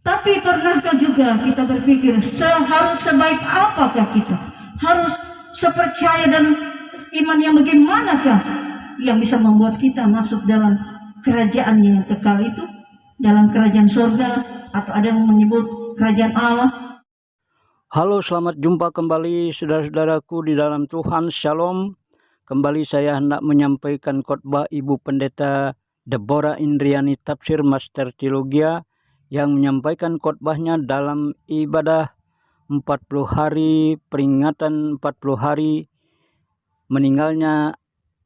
Tapi pernahkah juga kita berpikir harus sebaik apakah kita? Harus sepercaya dan iman yang bagaimanakah yang bisa membuat kita masuk dalam kerajaannya yang kekal itu? Dalam kerajaan surga, atau ada yang menyebut kerajaan Allah. Halo, selamat jumpa kembali saudara-saudaraku di dalam Tuhan. Shalom. Kembali saya hendak menyampaikan khotbah Ibu Pendeta Deborah Indriani Tafsir Master Teologia yang menyampaikan khotbahnya dalam ibadah 40 hari, peringatan 40 hari meninggalnya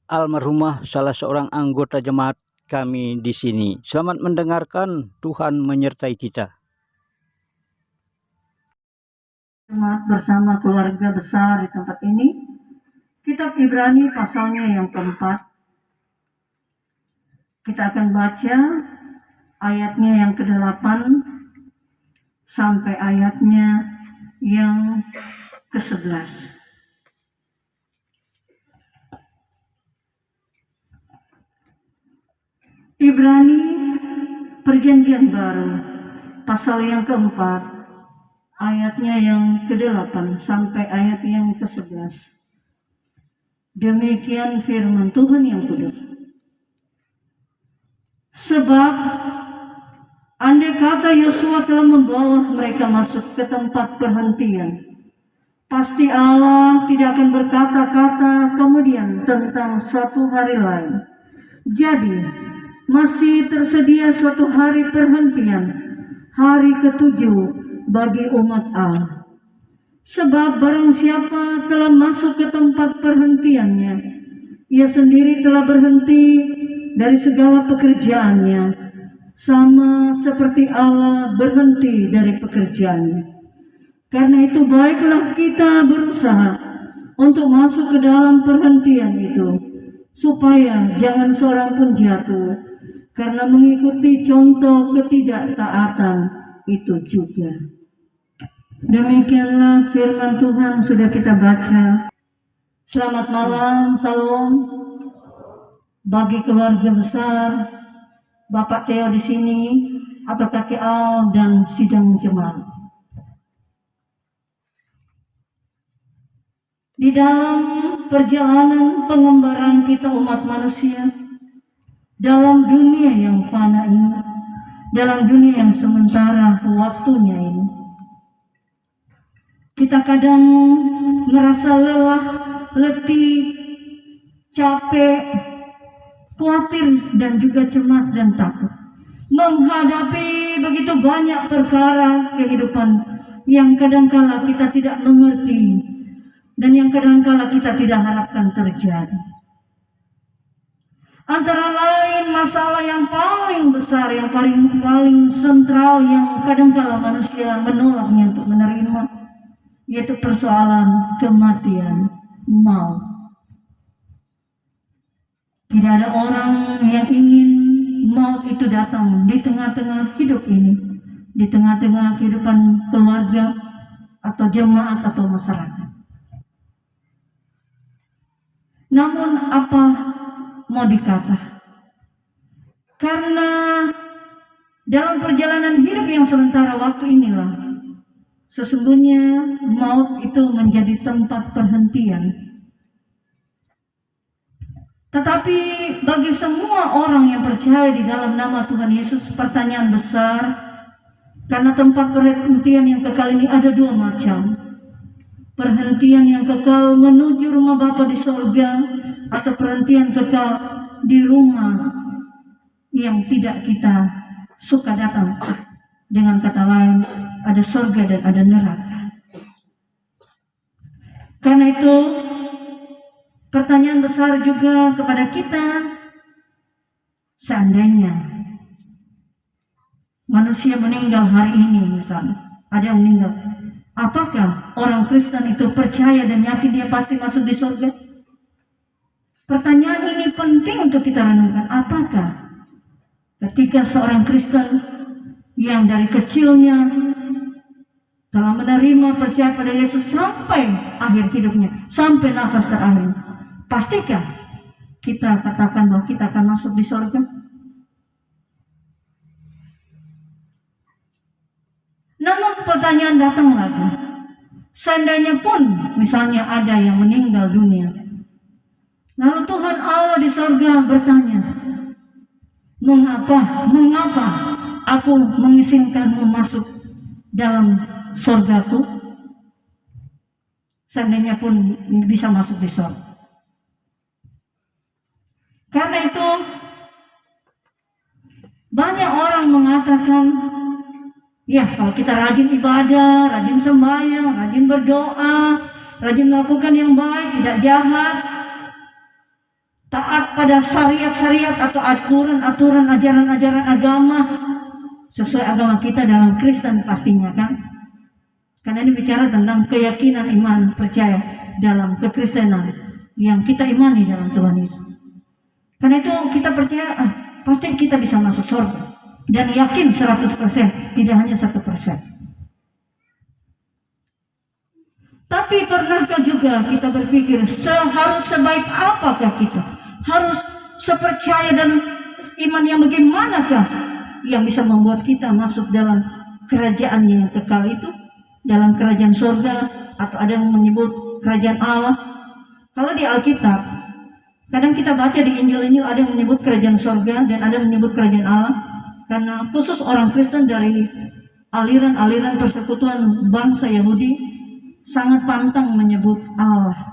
almarhumah salah seorang anggota jemaat kami di sini. Selamat mendengarkan, Tuhan menyertai kita. Jemaat bersama keluarga besar di tempat ini, kitab Ibrani pasalnya yang keempat. Kita akan baca ayatnya yang ke-8 sampai ayatnya yang ke-11. Ibrani Perjanjian Baru pasal yang keempat, ayatnya yang ke-8 sampai ayat yang ke-11. Demikian firman Tuhan yang kudus. Sebab andai kata Yosua telah membawa mereka masuk ke tempat perhentian, pasti Allah tidak akan berkata-kata kemudian tentang suatu hari lain. Jadi masih tersedia suatu hari perhentian, hari ke-7 bagi umat Allah. Sebab barang siapa telah masuk ke tempat perhentiannya, ia sendiri telah berhenti dari segala pekerjaannya, sama seperti Allah berhenti dari pekerjaannya. Karena itu baiklah kita berusaha untuk masuk ke dalam perhentian itu, supaya jangan seorang pun jatuh karena mengikuti contoh ketidaktaatan itu juga. Demikianlah firman Tuhan sudah kita baca. Selamat malam, salam bagi keluarga besar, Bapak Theo di sini, atau Kakek Al dan sidang jemaat. Di dalam perjalanan pengembaraan kita umat manusia, dalam dunia yang fana ini, dalam dunia yang sementara waktunya ini, kita kadang merasa lelah, letih, capek, khawatir dan juga cemas dan takut menghadapi begitu banyak perkara kehidupan yang kadangkala kita tidak mengerti dan yang kadangkala kita tidak harapkan terjadi. Antara lain masalah yang paling besar, yang paling sentral, yang kadangkala manusia menolaknya untuk menerima, yaitu persoalan kematian, maut. Tidak ada orang yang ingin maut itu datang di tengah-tengah hidup ini, di tengah-tengah kehidupan keluarga atau jemaat atau masyarakat. Namun apa mau dikata? Karena dalam perjalanan hidup yang sementara waktu inilah, sesungguhnya maut itu menjadi tempat perhentian. Tetapi bagi semua orang yang percaya di dalam nama Tuhan Yesus, pertanyaan besar, karena tempat perhentian yang kekal ini ada dua macam. Perhentian yang kekal menuju rumah Bapa di sorga, atau perhentian kekal di rumah yang tidak kita suka datang. Dengan kata lain, ada sorga dan ada neraka. Karena itu, pertanyaan besar juga kepada kita, seandainya manusia meninggal hari ini misalnya, ada yang meninggal, apakah orang Kristen itu percaya dan yakin dia pasti masuk di surga? Pertanyaan ini penting untuk kita renungkan. Apakah ketika seorang Kristen yang dari kecilnya telah menerima percaya pada Yesus sampai akhir hidupnya, sampai nafas terakhir, pastikah kita katakan bahwa kita akan masuk di surga? pertanyaan datang lagi. Seandainya pun misalnya ada yang meninggal dunia, lalu Tuhan Allah di sorga bertanya, mengapa aku mengizinkanmu masuk dalam sorgaku? Seandainya pun bisa masuk di sorga. Karena itu banyak orang mengatakan, ya kalau kita rajin ibadah, rajin sembahyang, rajin berdoa, rajin melakukan yang baik, tidak jahat, taat pada syariat-syariat atau aturan-aturan, ajaran-ajaran agama sesuai agama kita dalam Kristen pastinya kan. Karena ini bicara tentang keyakinan iman percaya dalam kekristenan yang kita imani dalam Tuhan Yesus. Karena itu kita percaya pasti kita bisa masuk surga dan yakin 100%, tidak hanya 1%. Tapi pernahkah juga kita berpikir harus sebaik apakah kita? Harus sepercaya dan iman yang bagaimanakah yang bisa membuat kita masuk dalam kerajaan yang kekal itu, dalam kerajaan surga, atau ada yang menyebut kerajaan Allah. Kalau di Alkitab, kadang kita baca di Injil-Injil ada yang menyebut kerajaan surga dan ada yang menyebut kerajaan Allah, karena khusus orang Kristen dari aliran-aliran persekutuan bangsa Yahudi sangat pantang menyebut Allah.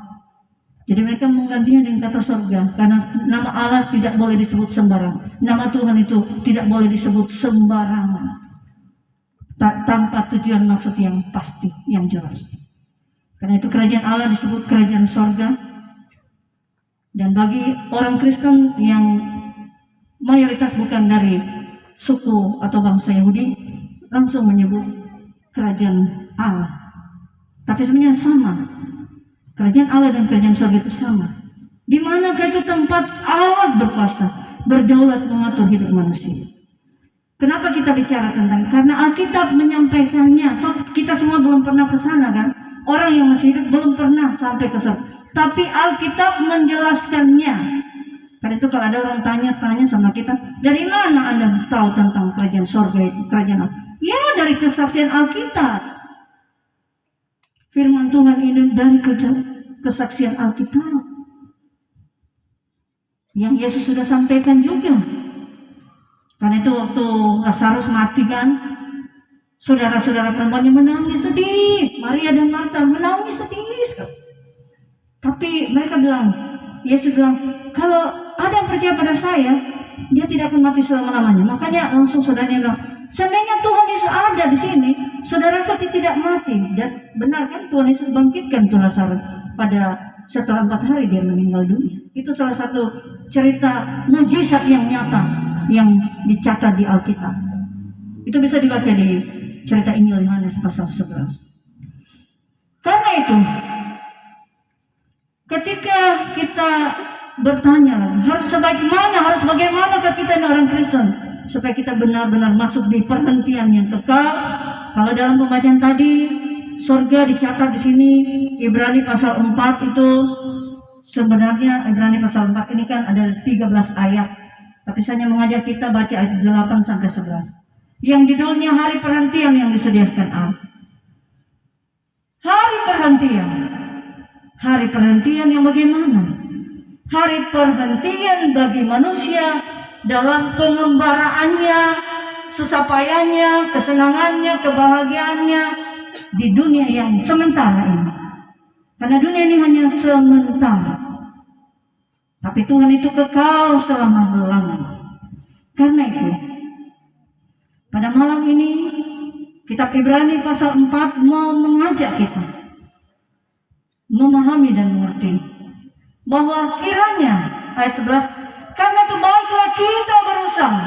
Jadi mereka menggantinya dengan kata surga, karena nama Allah tidak boleh disebut sembarangan. Nama Tuhan itu tidak boleh disebut sembarangan, tanpa tujuan maksud yang pasti, yang jelas. Karena itu kerajaan Allah disebut kerajaan surga. Dan bagi orang Kristen yang mayoritas bukan dari suku atau bangsa Yahudi, langsung menyebut kerajaan Allah. Tapi sebenarnya sama. Kerajaan Allah dan kerajaan surga itu sama. Di manakah itu tempat Allah berkuasa, berdaulat mengatur hidup manusia. Kenapa kita bicara tentang? Karena Alkitab menyampaikannya. Kita semua belum pernah ke sana kan? Orang yang masih hidup belum pernah sampai ke sana. Tapi Alkitab menjelaskannya. Karena itu kalau ada orang tanya sama kita, dari mana Anda tahu tentang kerajaan surga itu, kerajaan Allah? Ya dari kesaksian Alkitab. Firman Tuhan ini dari kesaksian Alkitab yang Yesus sudah sampaikan juga. Karena itu waktu Lazarus mati kan, saudara-saudara perempuannya menangis sedih, Maria dan Marta menangis sedih sekali. Tapi mereka bilang, Yesus bilang, kalau ada yang percaya pada saya, dia tidak akan mati selama-lamanya. Makanya langsung saudaranya bilang, seandainya Tuhan Yesus ada di sini, saudaraku tidak mati. Dan benar kan, Tuhan Yesus bangkitkan tuh Lazarus pada setelah 4 hari dia meninggal dunia. Itu salah satu cerita mujizat yang nyata yang dicatat di Alkitab. Itu bisa dibaca di cerita Injil Yohanes pasal 11. Karena itu, ketika kita bertanya lagi, harus bagaimana ke kita ini orang Kristen supaya kita benar-benar masuk di perhentian yang kekal. Kalau dalam pembacaan tadi, surga dicatat di sini Ibrani pasal 4 itu sebenarnya Ibrani pasal 4 ini kan ada 13 ayat. Tapi saya hanya mengajak kita baca ayat 8 sampai 11. Yang judulnya hari perhentian yang disediakan Allah. Hari perhentian. Hari perhentian yang bagaimana? Hari perhentian bagi manusia dalam pengembaraannya, susah payahnya, kesenangannya, kebahagiaannya di dunia yang sementara ini. Karena dunia ini hanya sementara. Tapi Tuhan itu kekal selama-lamanya. Karena itu, pada malam ini kitab Ibrani pasal 4 mau mengajak kita memahami dan mengerti bahwa kiranya ayat 11, karena itu baiklah kita berusaha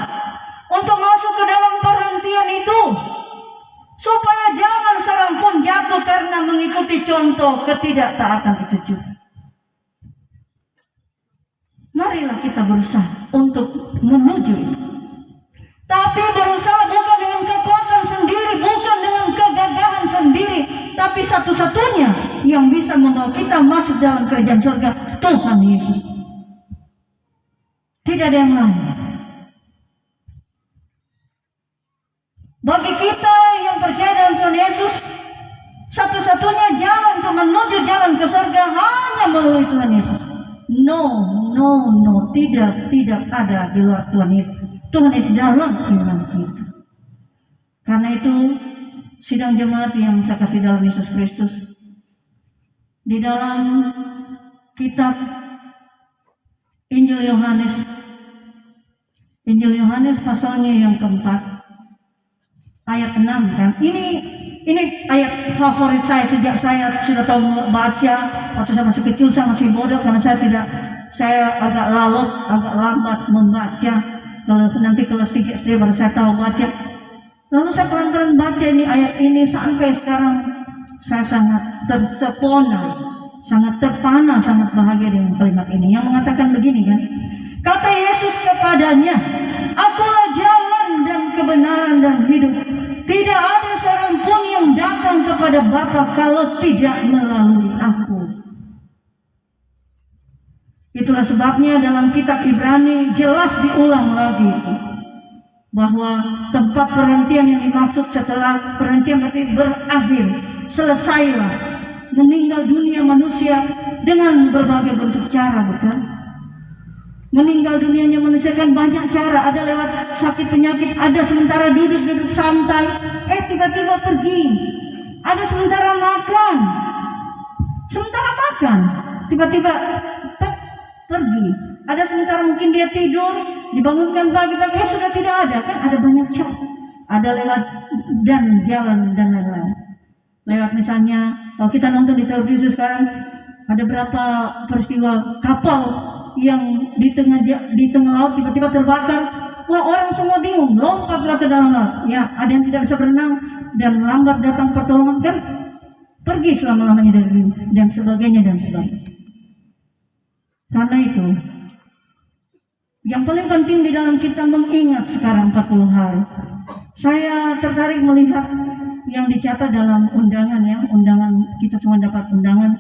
untuk masuk ke dalam perhentian itu, supaya jangan seorang pun jatuh karena mengikuti contoh ketidaktaatan itu juga. Marilah kita berusaha untuk menuju itu. Tapi berusaha bukan dengan kekuatan sendiri, bukan dengan kegagahan sendiri, tapi satu-satunya yang bisa membawa kita masuk dalam kerajaan surga, Tuhan Yesus. Tidak ada yang lain. Bagi kita yang percaya dalam Tuhan Tuhan Yesus. Satu-satunya jalan untuk menuju jalan ke surga hanya melalui Tuhan Yesus. No, tidak ada di luar Tuhan Yesus. Tuhan Yesus dalam iman kita. Karena itu, sidang jemaat yang saya kasih dalam Yesus Kristus, di dalam kitab Injil Yohanes pasalnya yang keempat, ayat 6 kan. Ini ayat favorit saya sejak saya sudah tahu baca. Waktu saya masih kecil saya masih bodoh karena saya agak lambat membaca. Kalau nanti kelas 3 SD baru saya tahu baca. Lalu saya pelan-pelan baca ini ayat ini sampai sekarang saya sangat tersepona, sangat terpana, sangat bahagia dengan kalimat ini yang mengatakan begini kan. Kata Yesus kepadanya, "Akulah jalan dan kebenaran dan hidup. Tidak ada seorang pun yang datang kepada Bapa kalau tidak melalui aku." Itulah sebabnya dalam kitab Ibrani jelas diulang lagi bahwa tempat perhentian yang dimaksud setelah perhentian berarti berakhir, selesailah, meninggal dunia manusia dengan berbagai bentuk cara, bukan? Meninggal dunianya manusia kan banyak cara, ada lewat sakit penyakit, ada sementara duduk santai, tiba-tiba pergi. Ada sementara makan, tiba-tiba pergi. Ada sementara mungkin dia tidur, dibangunkan pagi-pagi, sudah tidak ada, kan ada banyak cara. Ada lewat dan jalan dan lain-lain. Lewat misalnya, kalau kita nonton di televisi sekarang, ada berapa peristiwa kapal yang di tengah laut tiba-tiba terbakar. Wah, orang semua bingung, lompatlah ke dalam laut. Ya, ada yang tidak bisa berenang dan lambat datang pertolongan, kan pergi selama-lamanya dari dan sebagainya. Karena itu, yang paling penting di dalam kita mengingat sekarang 40 hari. Saya tertarik melihat yang dicatat dalam undangan kita cuma dapat undangan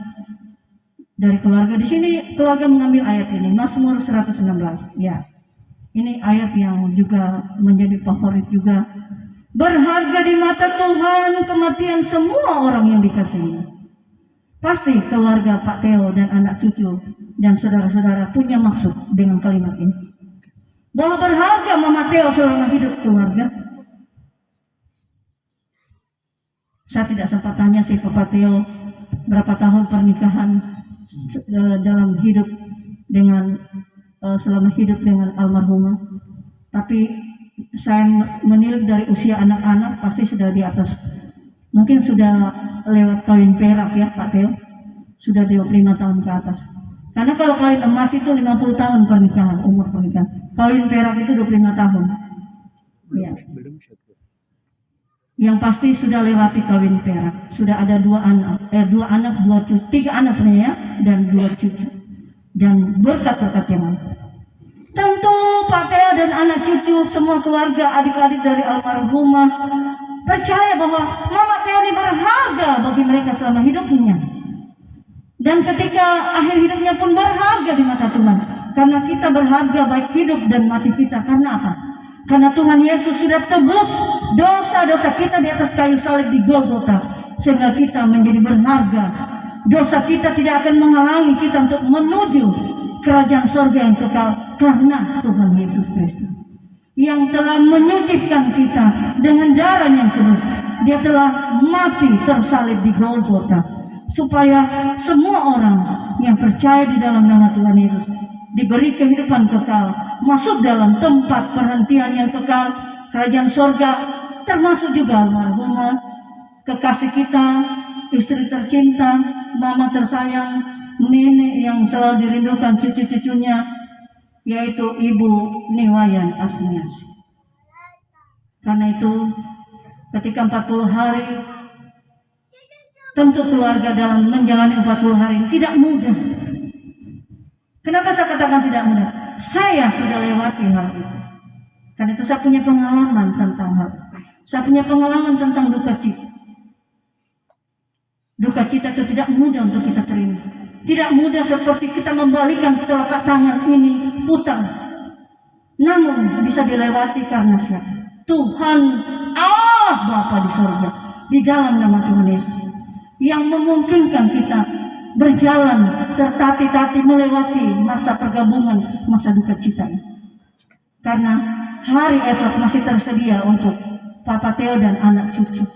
dari keluarga. Di sini keluarga mengambil ayat ini, Mazmur 116. Ya, ini ayat yang juga menjadi favorit juga. Berharga di mata Tuhan kematian semua orang yang dikasihi. Pasti keluarga Pak Theo dan anak cucu dan saudara-saudara punya maksud dengan kalimat ini. Bahwa berharga Mama Theo selama hidup keluarga. Saya tidak sempat tanya si Papa Theo berapa tahun pernikahan dalam hidup dengan selama hidup dengan almarhumah, tapi saya menilik dari usia anak-anak pasti sudah di atas, mungkin sudah lewat kawin perak ya Pak Theo, sudah 25 tahun ke atas. Karena kalau kawin emas itu 50 tahun pernikahan, umur pernikahan. Kawin perak itu 25 tahun. Ya. Yang pasti sudah lewati kawin perak, sudah ada 2 anak, 2 cucu, 3 anak sebenarnya dan 2 cucu, dan berkat-berkat yang lain. Tentu Pak Theo dan anak cucu, semua keluarga, adik-adik dari almarhumah percaya bahwa Mama Theo ini berharga bagi mereka selama hidupnya, dan ketika akhir hidupnya pun berharga di mata Tuhan. Karena kita berharga baik hidup dan mati kita. Karena apa? Karena Tuhan Yesus sudah tebus dosa-dosa kita di atas kayu salib di Golgota, sehingga kita menjadi berharga. Dosa kita tidak akan menghalangi kita untuk menuju kerajaan surga yang kekal, karena Tuhan Yesus Kristus yang telah menyucikan kita dengan darah yang kudus. Dia telah mati tersalib di Golgota supaya semua orang yang percaya di dalam nama Tuhan Yesus diberi kehidupan kekal, masuk dalam tempat perhentian yang kekal, kerajaan surga, termasuk juga almarhumah, kekasih kita, istri tercinta, mama tersayang, nenek yang selalu dirindukan cucu-cucunya, yaitu Ibu Niwayan Asmiasi. Karena itu, ketika 40 hari, tentu keluarga dalam menjalani 40 hari tidak mudah. Kenapa saya katakan tidak mudah? Saya sudah lewati hal itu. Karena itu saya punya pengalaman tentang hal itu. Saya punya pengalaman tentang duka cita. Duka cita itu tidak mudah untuk kita terima. Tidak mudah seperti kita membalikan telapak tangan ini putar. Namun bisa dilewati karena siapa? Tuhan Allah Bapa di surga di dalam nama Tuhan Yesus, yang memungkinkan kita berjalan tertati-tati melewati masa pergabungan, masa duka cita ini. Karena hari esok masih tersedia untuk Papa Theo dan anak cucu.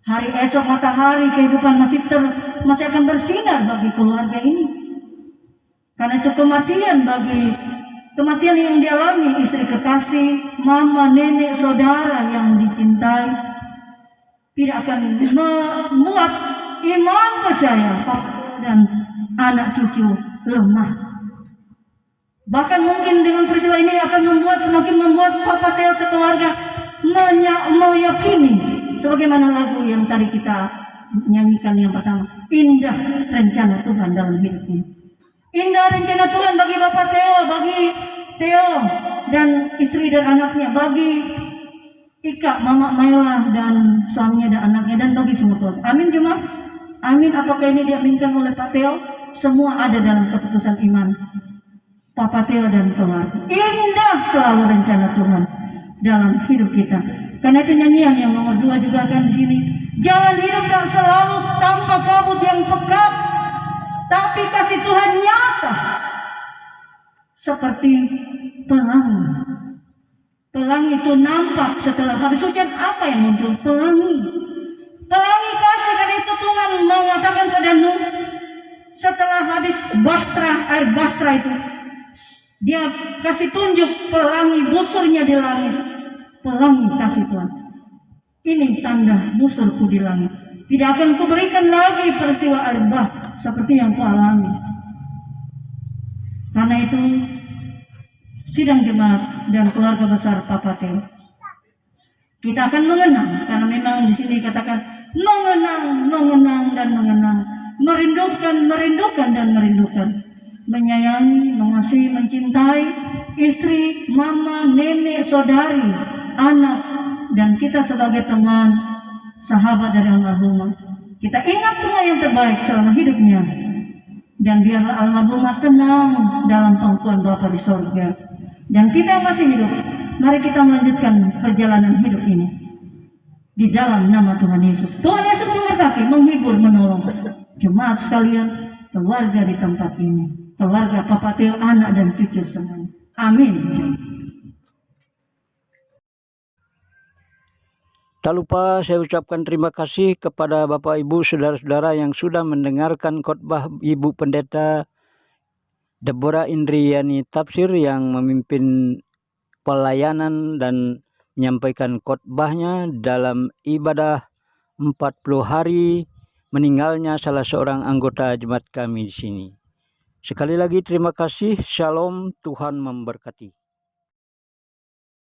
Hari esok matahari kehidupan masih akan bersinar bagi keluarga ini. Karena itu kematian yang dialami istri kekasih, mama, nenek, saudara yang dicintai tidak akan membuat iman percaya Papa dan anak cucu lemah. Bahkan mungkin dengan peristiwa ini akan semakin membuat Papa Theo sekeluarga meyakini, sebagaimana lagu yang tadi kita nyanyikan yang pertama, indah rencana Tuhan dalam hidup ini. Indah rencana Tuhan bagi Bapak Theo, bagi Theo dan istri dan anaknya, bagi Ika, Mama Maila dan suaminya dan anaknya, dan bagi semua Tuhan. Amin jemaat. Amin. Apakah ini diaminkan oleh Pak Theo? Semua ada dalam keputusan iman Papa Theo dan keluarga. Indah selalu rencana Tuhan dalam hidup kita. Karena itu nyanyian yang nomor 2 juga akan di sini. Jalan hidup tak selalu tanpa kabut yang pekat, tapi kasih Tuhan nyata seperti pelangi. Pelangi itu nampak setelah habis hujan. Apa yang muncul? Pelangi. Pelangi kasih. Karena itu Tuhan mengatakan pada Nuh, setelah habis air bahtera itu, Dia kasih tunjuk pelangi busurnya di langit. Pelangi kasih Tuhan. Ini tanda busurku di langit. Tidak akan kuberikan lagi peristiwa air bah seperti yang kau alami. Karena itu, sidang jemaat dan keluarga besar Papa Theo, kita akan mengenang. Karena memang di sini katakan mengenang dan mengenang, merindukan dan merindukan. Menyayangi, mengasihi, mencintai istri, mama, nenek, saudari, anak, dan kita sebagai teman, sahabat dari almarhumah. Kita ingat semua yang terbaik selama hidupnya, dan biarlah almarhumah tenang dalam pangkuan Bapa di sorga. Dan kita masih hidup, mari kita melanjutkan perjalanan hidup ini di dalam nama Tuhan Yesus. Tuhan Yesus memberkati, menghibur, menolong jemaat sekalian, keluarga di tempat ini. Keluarga Papa Theo, anak dan cucu semuanya. Amin. Tak lupa saya ucapkan terima kasih kepada Bapak Ibu Saudara-saudara yang sudah mendengarkan khotbah Ibu Pendeta Deborah Indriani Tafsir yang memimpin pelayanan dan menyampaikan khotbahnya dalam ibadah 40 hari meninggalnya salah seorang anggota jemaat kami di sini. Sekali lagi terima kasih. Shalom, Tuhan memberkati.